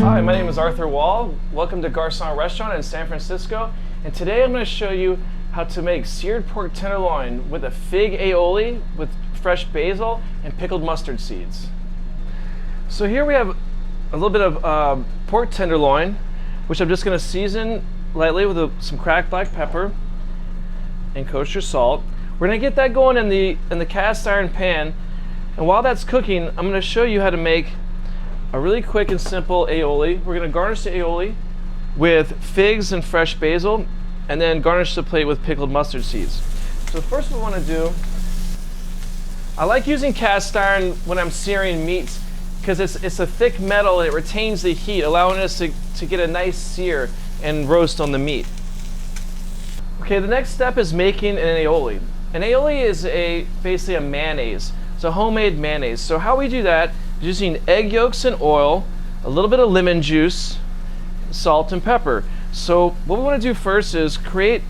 Hi, my name is Arthur Wall. Welcome to Garcon Restaurant in San Francisco. And today I'm going to show you how to make seared pork tenderloin with a fig aioli with fresh basil and pickled mustard seeds. So here we have a little bit of pork tenderloin, which I'm just going to season lightly with some cracked black pepper and kosher salt. We're going to get that going in the cast iron pan. And while that's cooking, I'm going to show you how to make a really quick and simple aioli. We're going to garnish the aioli with figs and fresh basil, and then garnish the plate with pickled mustard seeds. So first what we want to do, I like using cast iron when I'm searing meats because it's a thick metal and it retains the heat, allowing us to get a nice sear and roast on the meat. Okay, the next step is making an aioli. An aioli is basically a mayonnaise. It's a homemade mayonnaise. So how we do that is using egg yolks and oil, a little bit of lemon juice, salt and pepper. So what we want to do first is create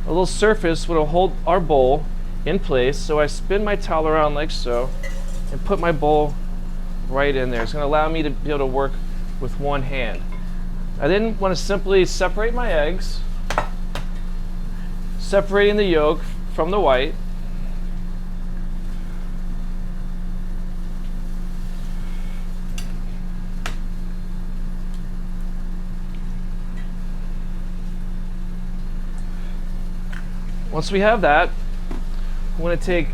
a little surface which will hold our bowl in place. So I spin my towel around like so and put my bowl right in there. It's going to allow me to be able to work with one hand. I then want to simply separate my eggs, separating the yolk from the white. Once we have that, we want to take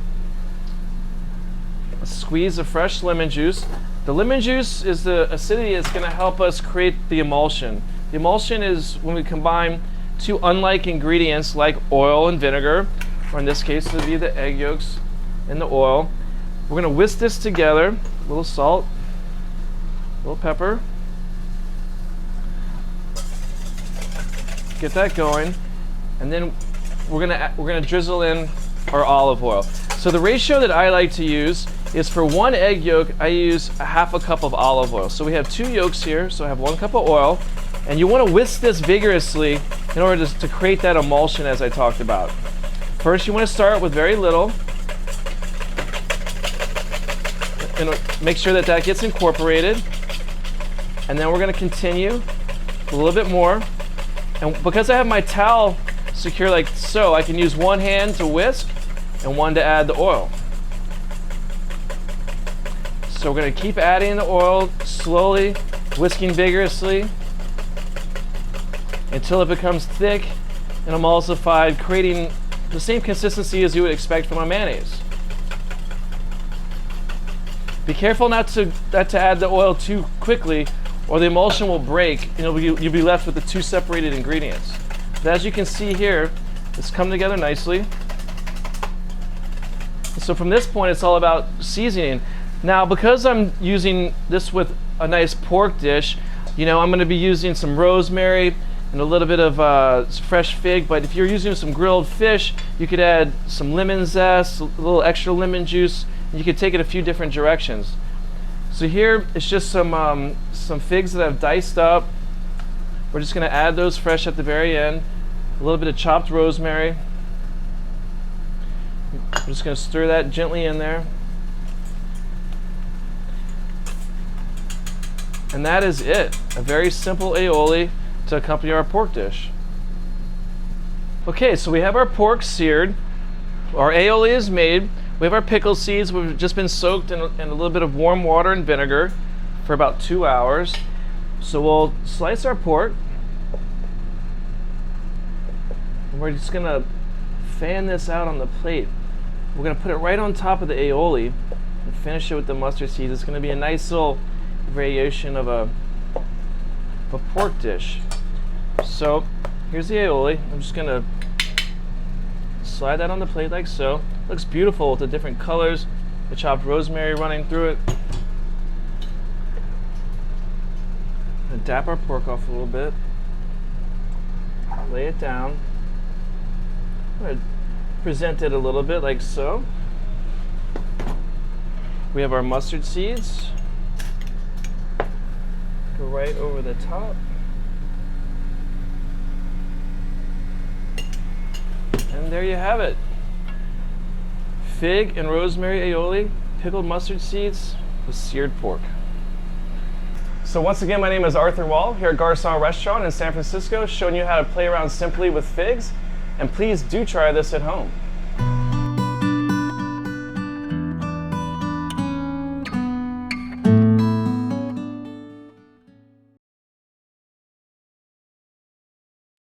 a squeeze of fresh lemon juice. The lemon juice is the acidity that's going to help us create the emulsion. The emulsion is when we combine two unlike ingredients like oil and vinegar, or in this case it would be the egg yolks and the oil. We're going to whisk this together, a little salt, a little pepper, get that going, and then we're gonna drizzle in our olive oil. So the ratio that I like to use is for one egg yolk, I use a half a cup of olive oil. So we have two yolks here, so I have 1 cup of oil, and you want to whisk this vigorously in order to create that emulsion as I talked about. First, you want to start with very little, and make sure that gets incorporated, and then we're going to continue a little bit more. And because I have my towel secure like so, I can use one hand to whisk and one to add the oil. So we're going to keep adding the oil slowly, whisking vigorously until it becomes thick and emulsified, creating the same consistency as you would expect from a mayonnaise. Be careful not to add the oil too quickly, or the emulsion will break and you'll be left with the two separated ingredients. But as you can see here, it's come together nicely. So from this point, it's all about seasoning. Now, because I'm using this with a nice pork dish, I'm going to be using some rosemary and a little bit of fresh fig. But if you're using some grilled fish, you could add some lemon zest, a little extra lemon juice, and you could take it a few different directions. So here, it's just some figs that I've diced up. We're just going to add those fresh at the very end. A little bit of chopped rosemary. I'm just going to stir that gently in there. And that is it. A very simple aioli to accompany our pork dish. Okay, so we have our pork seared. Our aioli is made. We have our pickle seeds. We've just been soaked in a little bit of warm water and vinegar for about 2 hours. So we'll slice our pork. We're just gonna fan this out on the plate. We're gonna put it right on top of the aioli and finish it with the mustard seeds. It's gonna be a nice little variation of a pork dish. So here's the aioli. I'm just gonna slide that on the plate like so. Looks beautiful with the different colors, the chopped rosemary running through it. I'm gonna dap our pork off a little bit. Lay it down. I'm going to present it a little bit like so. We have our mustard seeds. Go right over the top. And there you have it. Fig and rosemary aioli, pickled mustard seeds with seared pork. So once again, my name is Arthur Wall here at Garcon Restaurant in San Francisco, showing you how to play around simply with figs. And please do try this at home.